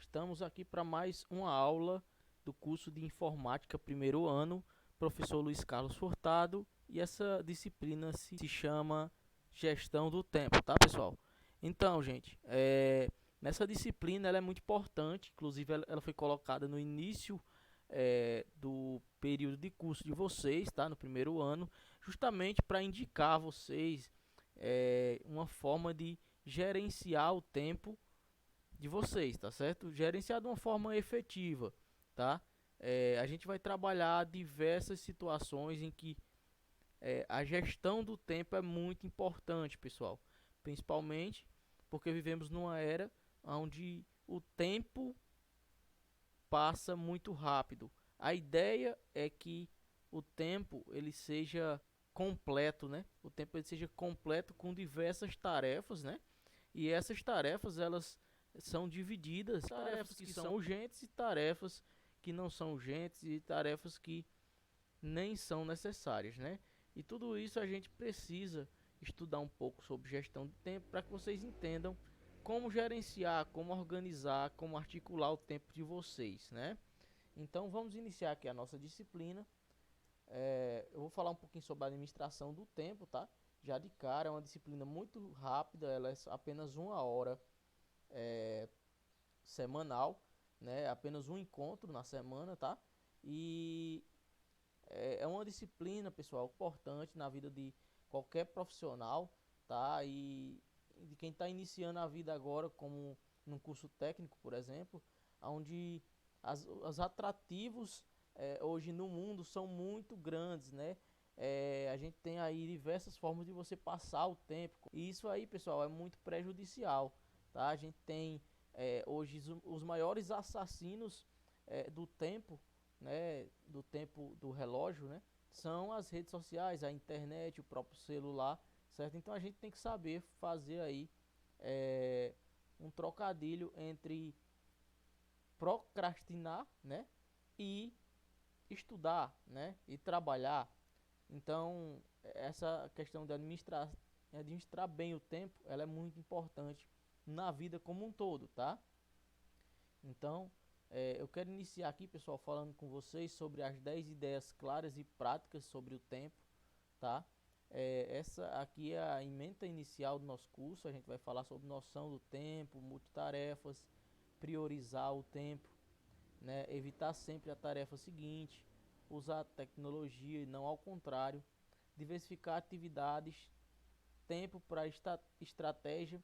Estamos aqui para mais uma aula do curso de Informática primeiro ano, professor Luiz Carlos Furtado, e essa disciplina se chama Gestão do Tempo, tá, pessoal? Então, gente, nessa disciplina ela é muito importante, inclusive ela foi colocada no início do período de curso de vocês, tá, no primeiro ano, justamente para indicar a vocês uma forma de gerenciar o tempo de vocês, tá certo? Gerenciar de uma forma efetiva, tá? A gente vai trabalhar diversas situações em que a gestão do tempo é muito importante, pessoal. Principalmente porque vivemos numa era onde o tempo passa muito rápido. A ideia é que o tempo ele seja completo, né? O tempo ele seja completo com diversas tarefas, né? E essas tarefas elas são divididas, tarefas que são urgentes e tarefas que não são urgentes e tarefas que nem são necessárias, né? E tudo isso a gente precisa estudar um pouco sobre gestão de tempo para que vocês entendam como gerenciar, como organizar, como articular o tempo de vocês, né? Então vamos iniciar aqui a nossa disciplina. Eu vou falar um pouquinho sobre a administração do tempo, tá? Já de cara, é uma disciplina muito rápida, ela é apenas uma hora semanal, né? Apenas um encontro na semana, tá? E é uma disciplina, pessoal, importante na vida de qualquer profissional, tá? E de quem está iniciando a vida agora, como num curso técnico, por exemplo, onde os atrativos hoje no mundo são muito grandes, né? A gente tem aí diversas formas de você passar o tempo. E isso aí, pessoal, é muito prejudicial, tá? A gente tem hoje os maiores assassinos do tempo, né, do tempo do relógio, né, são as redes sociais, a internet, o próprio celular, certo? Então a gente tem que saber fazer aí um trocadilho entre procrastinar, né, e estudar, né, e trabalhar. Então essa questão de administrar bem o tempo, ela é muito importante na vida como um todo, tá? Então, eu quero iniciar aqui, pessoal, falando com vocês sobre as 10 ideias claras e práticas sobre o tempo, tá? Essa aqui é a ementa inicial do nosso curso. A gente vai falar sobre noção do tempo, multitarefas, priorizar o tempo, né? Evitar sempre a tarefa seguinte, usar a tecnologia e não ao contrário, diversificar atividades, tempo para estratégia,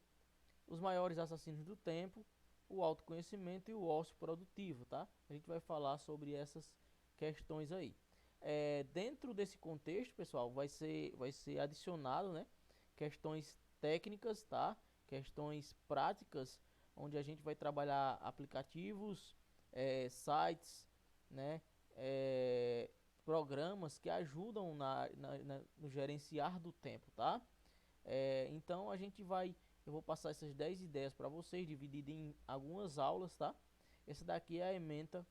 os maiores assassinos do tempo, o autoconhecimento e o ócio produtivo, tá? A gente vai falar sobre essas questões aí. Dentro desse contexto, pessoal, vai ser adicionado, né, questões técnicas, tá? Questões práticas, onde a gente vai trabalhar aplicativos, sites, né, programas que ajudam no gerenciar do tempo, tá? Então eu vou passar essas 10 ideias para vocês, dividido em algumas aulas, tá? Essa daqui é a ementa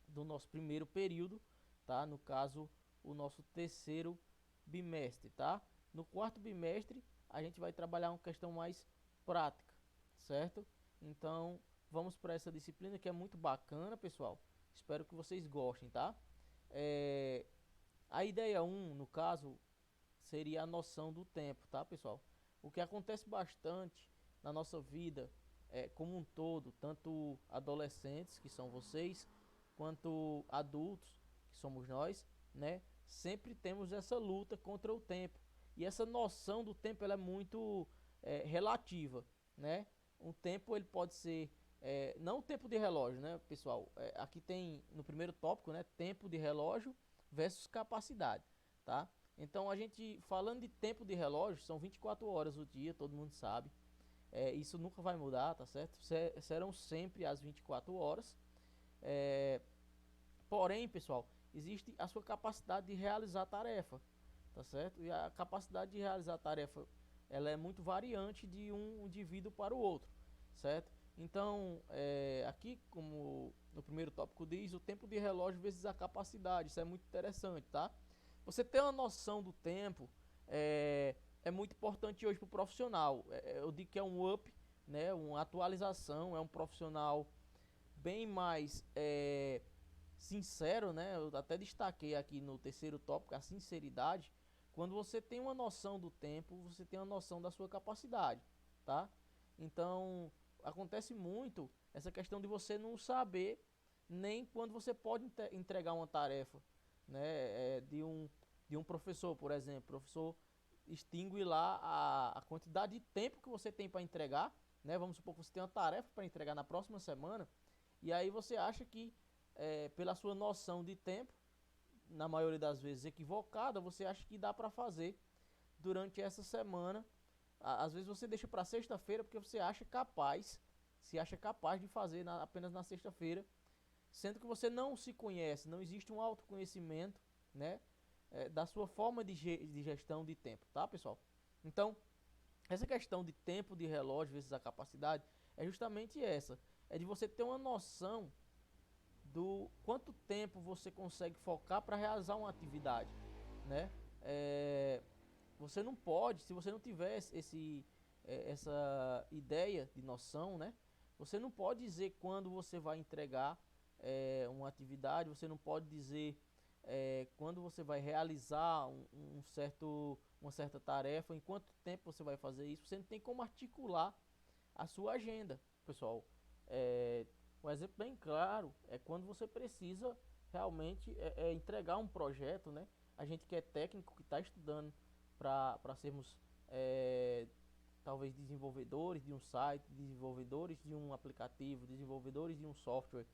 do nosso primeiro período, tá? No caso, o nosso terceiro bimestre, tá? No quarto bimestre, a gente vai trabalhar uma questão mais prática, certo? Então, vamos para essa disciplina que é muito bacana, pessoal. Espero que vocês gostem, tá? A ideia um, no caso, seria a noção do tempo, tá, pessoal? O que acontece bastante na nossa vida como um todo, tanto adolescentes, que são vocês, quanto adultos, que somos nós, né? Sempre temos essa luta contra o tempo. E essa noção do tempo ela é muito relativa, né? Um tempo ele pode ser não o tempo de relógio, né, pessoal? Aqui tem no primeiro tópico, né, tempo de relógio versus capacidade, tá? Então a gente falando de tempo de relógio, são 24 horas o dia, todo mundo sabe. Isso nunca vai mudar, tá certo? Serão sempre as 24 horas. Porém, pessoal, existe a sua capacidade de realizar a tarefa, tá certo? E a capacidade de realizar a tarefa, ela é muito variante de um indivíduo para o outro, certo? Então, aqui, como no primeiro tópico diz, o tempo de relógio vezes a capacidade, isso é muito interessante, tá? Você ter uma noção do tempo é muito importante hoje para o profissional. Eu digo que é um up, né? Uma atualização, é um profissional bem mais sincero, né? Eu até destaquei aqui no terceiro tópico a sinceridade. Quando você tem uma noção do tempo, você tem uma noção da sua capacidade, tá? Então, acontece muito essa questão de você não saber nem quando você pode entregar uma tarefa, né? De um professor, por exemplo. O professor extingue lá a quantidade de tempo que você tem para entregar, né? Vamos supor que você tem uma tarefa para entregar na próxima semana, e aí você acha que, pela sua noção de tempo, na maioria das vezes equivocada, você acha que dá para fazer durante essa semana. Às vezes você deixa para sexta-feira porque você acha capaz, se acha capaz de fazer apenas na sexta-feira, sendo que você não se conhece, não existe um autoconhecimento, né, da sua forma de gestão de tempo, tá, pessoal? Então, essa questão de tempo de relógio versus a capacidade é justamente essa, é de você ter uma noção do quanto tempo você consegue focar para realizar uma atividade, né? Você não pode, se você não tiver essa ideia de noção, né? Você não pode dizer quando você vai entregar uma atividade, você não pode dizer quando você vai realizar uma certa tarefa, em quanto tempo você vai fazer isso. Você não tem como articular a sua agenda, pessoal. Um exemplo bem claro é quando você precisa realmente entregar um projeto, né? A gente que é técnico, que está estudando para sermos talvez desenvolvedores de um site, desenvolvedores de um aplicativo, desenvolvedores de um software,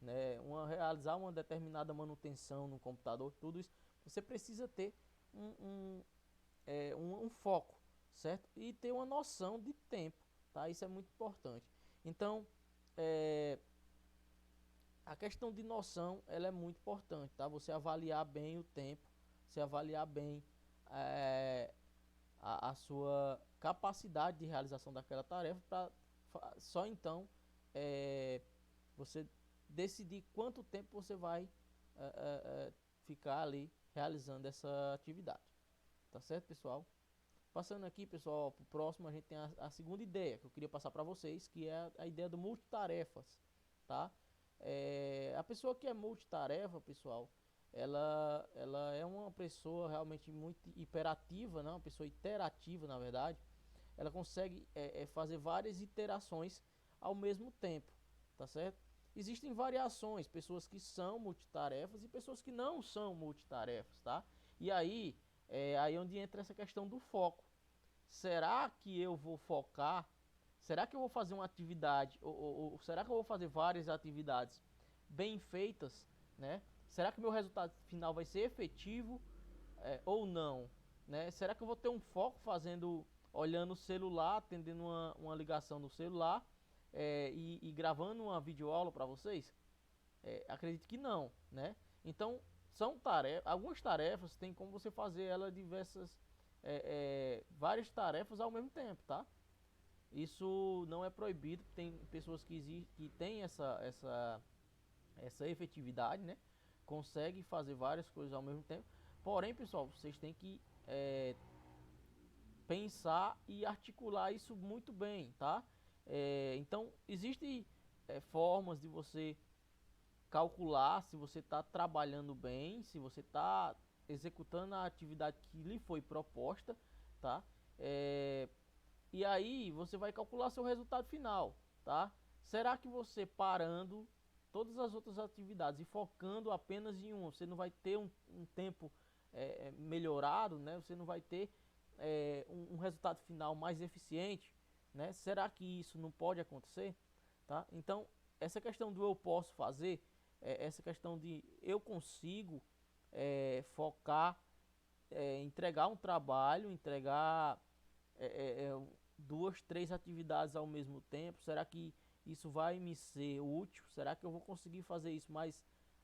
né? Realizar uma determinada manutenção no computador, tudo isso você precisa ter um foco, certo? E ter uma noção de tempo, tá? Isso é muito importante. Então, a questão de noção, ela é muito importante, tá? Você avaliar bem o tempo, você avaliar bem a sua capacidade de realização daquela tarefa, para só então você decidir quanto tempo você vai ficar ali realizando essa atividade. Tá certo, pessoal? Passando aqui, pessoal, pro próximo, a gente tem a segunda ideia que eu queria passar para vocês, que é a ideia do multitarefas, tá? A pessoa que é multitarefa, pessoal, ela é uma pessoa realmente muito hiperativa, né? Uma pessoa iterativa, na verdade. Ela consegue fazer várias iterações ao mesmo tempo, tá certo? Existem variações, pessoas que são multitarefas e pessoas que não são multitarefas, tá? E aí, aí onde entra essa questão do foco. Será que eu vou focar? Será que eu vou fazer uma atividade? Ou será que eu vou fazer várias atividades bem feitas, né? Será que meu resultado final vai ser efetivo ou não, né? Será que eu vou ter um foco olhando o celular, atendendo uma ligação no celular e gravando uma videoaula para vocês? Acredito que não, né? Então, são algumas tarefas tem como você fazer ela várias tarefas ao mesmo tempo, tá? Isso não é proibido, tem pessoas que têm essa efetividade, né? Consegue fazer várias coisas ao mesmo tempo. Porém, pessoal, vocês têm que pensar e articular isso muito bem, tá? Então, existem formas de você calcular se você está trabalhando bem, se você está executando a atividade que lhe foi proposta, tá? E aí você vai calcular seu resultado final, tá? Será que você parando todas as outras atividades e focando apenas em uma, você não vai ter um tempo melhorado, né? Você não vai ter um resultado final mais eficiente, né? Será que isso não pode acontecer, tá? Então, essa questão do eu posso fazer, essa questão de eu consigo focar, entregar um trabalho, entregar duas, três atividades ao mesmo tempo. Será que isso vai me ser útil? Será que eu vou conseguir fazer isso mais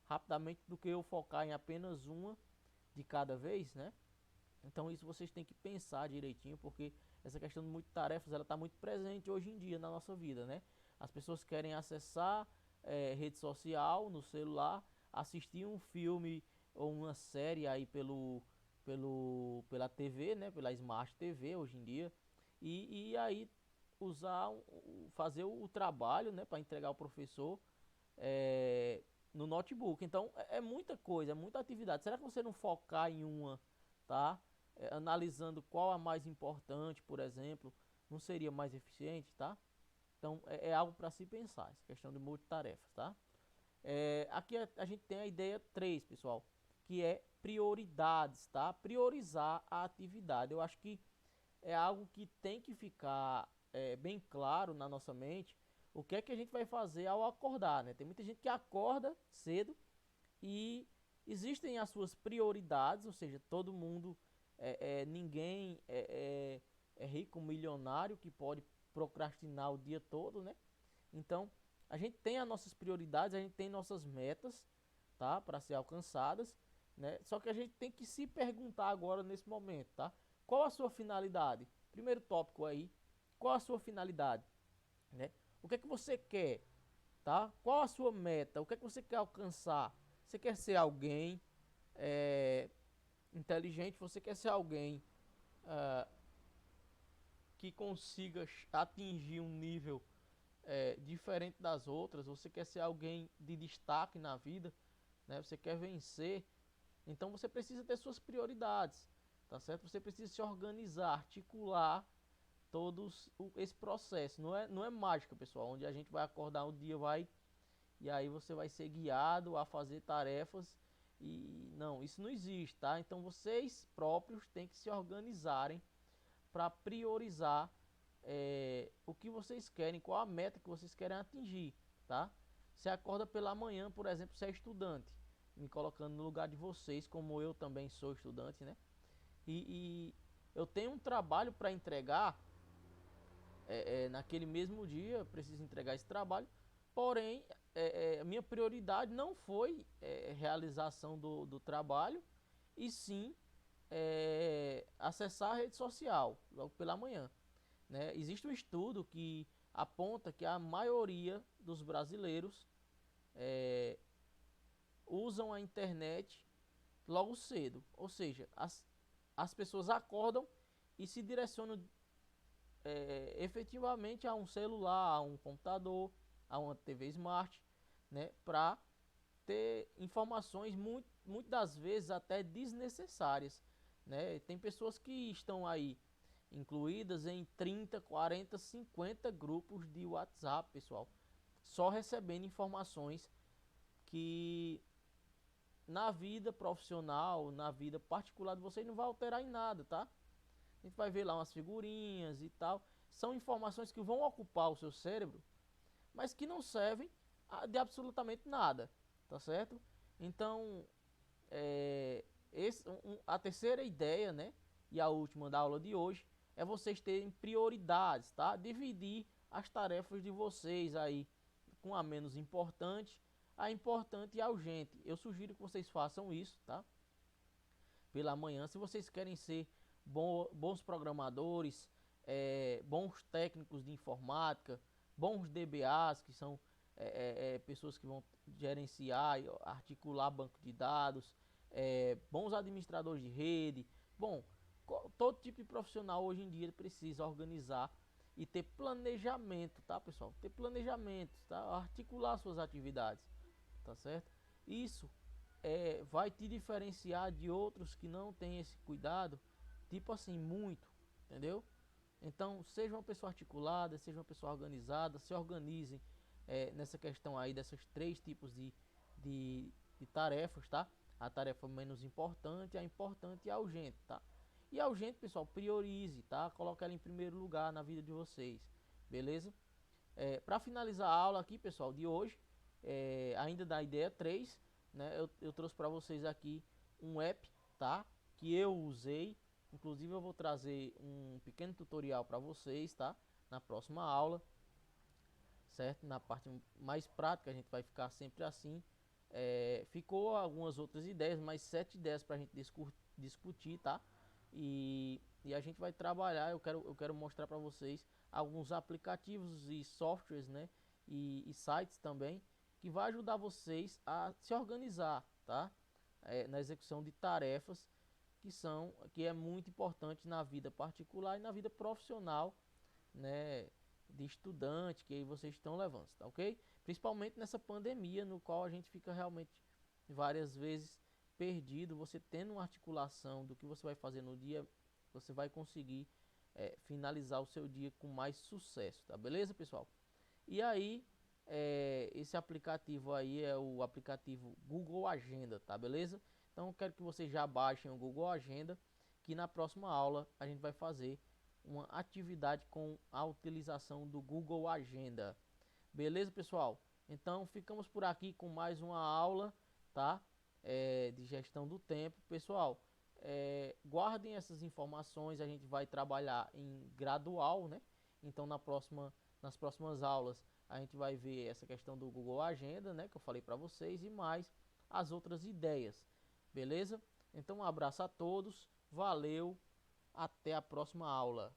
rapidamente do que eu focar em apenas uma de cada vez, né? Então isso vocês têm que pensar direitinho, porque essa questão de multitarefas, ela está muito presente hoje em dia na nossa vida, né? As pessoas querem acessar rede social no celular, assistir um filme ou uma série aí pela TV, né? Pela Smart TV hoje em dia, e aí fazer o trabalho, né? Para entregar ao professor é, no notebook. Então é muita coisa, é muita atividade. Será que você não focar em uma, tá? Analisando qual a mais importante, por exemplo, não seria mais eficiente, tá? Então é algo para se pensar, essa questão de multitarefas, tá? Aqui a gente tem a ideia 3, pessoal, que é prioridades, tá? Priorizar a atividade. Eu acho que é algo que tem que ficar bem claro na nossa mente o que é que a gente vai fazer ao acordar, né? Tem muita gente que acorda cedo e existem as suas prioridades, ou seja, todo mundo, ninguém é rico, milionário que pode procrastinar o dia todo, né? Então, a gente tem as nossas prioridades, a gente tem nossas metas, tá? Para ser alcançadas, né? Só que a gente tem que se perguntar agora nesse momento, tá? Qual a sua finalidade? Primeiro tópico aí, qual a sua finalidade, né? O que é que você quer, tá? Qual a sua meta? O que é que você quer alcançar? Você quer ser alguém é, inteligente? Você quer ser alguém que consiga atingir um nível diferente das outras? Você quer ser alguém de destaque na vida, né? Você quer vencer? Então você precisa ter suas prioridades, tá certo? Você precisa se organizar, articular esse processo. Não é mágica, pessoal, onde a gente vai acordar um dia, e aí você vai ser guiado a fazer tarefas e não, isso não existe, tá? Então vocês próprios têm que se organizarem para priorizar o que vocês querem, qual a meta que vocês querem atingir, tá? Você acorda pela manhã, por exemplo, você é estudante, me colocando no lugar de vocês, como eu também sou estudante, né? E eu tenho um trabalho para entregar naquele mesmo dia, preciso entregar esse trabalho, porém, a minha prioridade não foi realização do trabalho, e sim acessar a rede social logo pela manhã, né? Existe um estudo que aponta que a maioria dos brasileiros usam a internet logo cedo, ou seja, as pessoas acordam e se direcionam efetivamente a um celular, a um computador, a uma TV Smart, né, para ter informações muito das vezes até desnecessárias, né? Tem pessoas que estão aí incluídas em 30, 40, 50 grupos de WhatsApp, pessoal, só recebendo informações que na vida profissional, na vida particular de vocês não vai alterar em nada, tá? A gente vai ver lá umas figurinhas e tal. São informações que vão ocupar o seu cérebro, mas que não servem de absolutamente nada, tá certo? Então, a terceira ideia, né, e a última da aula de hoje, é vocês terem prioridades, tá? Dividir as tarefas de vocês aí com a menos importante, a importante e a urgente. Eu sugiro que vocês façam isso, tá? Pela manhã, se vocês querem ser bons programadores, bons técnicos de informática, bons DBAs, que são pessoas que vão gerenciar e articular banco de dados, bons administradores de rede. Bom, todo tipo de profissional hoje em dia precisa organizar e ter planejamento, tá, pessoal? Ter planejamento, tá? Articular suas atividades, tá certo? Isso vai te diferenciar de outros que não têm esse cuidado, tipo assim, muito, entendeu? Então, seja uma pessoa articulada, seja uma pessoa organizada, se organizem nessa questão aí dessas três tipos de tarefas, tá? A tarefa menos importante, a importante e a urgente, tá? E a urgente, pessoal, priorize, tá? Coloque ela em primeiro lugar na vida de vocês, beleza? Para finalizar a aula aqui, pessoal, de hoje, ainda da ideia 3, né? Eu trouxe para vocês aqui um app, tá? Que eu usei. Inclusive eu vou trazer um pequeno tutorial para vocês, tá? Na próxima aula, certo? Na parte mais prática a gente vai ficar sempre assim. Ficou algumas outras ideias, mais 7 ideias para a gente discutir, tá? E a gente vai trabalhar. Eu quero mostrar para vocês alguns aplicativos e softwares, né? E sites também que vai ajudar vocês a se organizar, tá? Na execução de tarefas que é muito importante na vida particular e na vida profissional, né, de estudante que aí vocês estão levando, tá ok? Principalmente nessa pandemia, no qual a gente fica realmente várias vezes perdido. Você tendo uma articulação do que você vai fazer no dia, você vai conseguir finalizar o seu dia com mais sucesso, tá beleza, pessoal? E aí, esse aplicativo aí é o aplicativo Google Agenda, tá beleza? Então eu quero que vocês já baixem o Google Agenda, que na próxima aula a gente vai fazer uma atividade com a utilização do Google Agenda. Beleza, pessoal? Então ficamos por aqui com mais uma aula, tá? De gestão do tempo. Pessoal, guardem essas informações, a gente vai trabalhar em gradual, né? Então nas próximas aulas a gente vai ver essa questão do Google Agenda, né? Que eu falei para vocês, e mais as outras ideias. Beleza? Então um abraço a todos, valeu, até a próxima aula.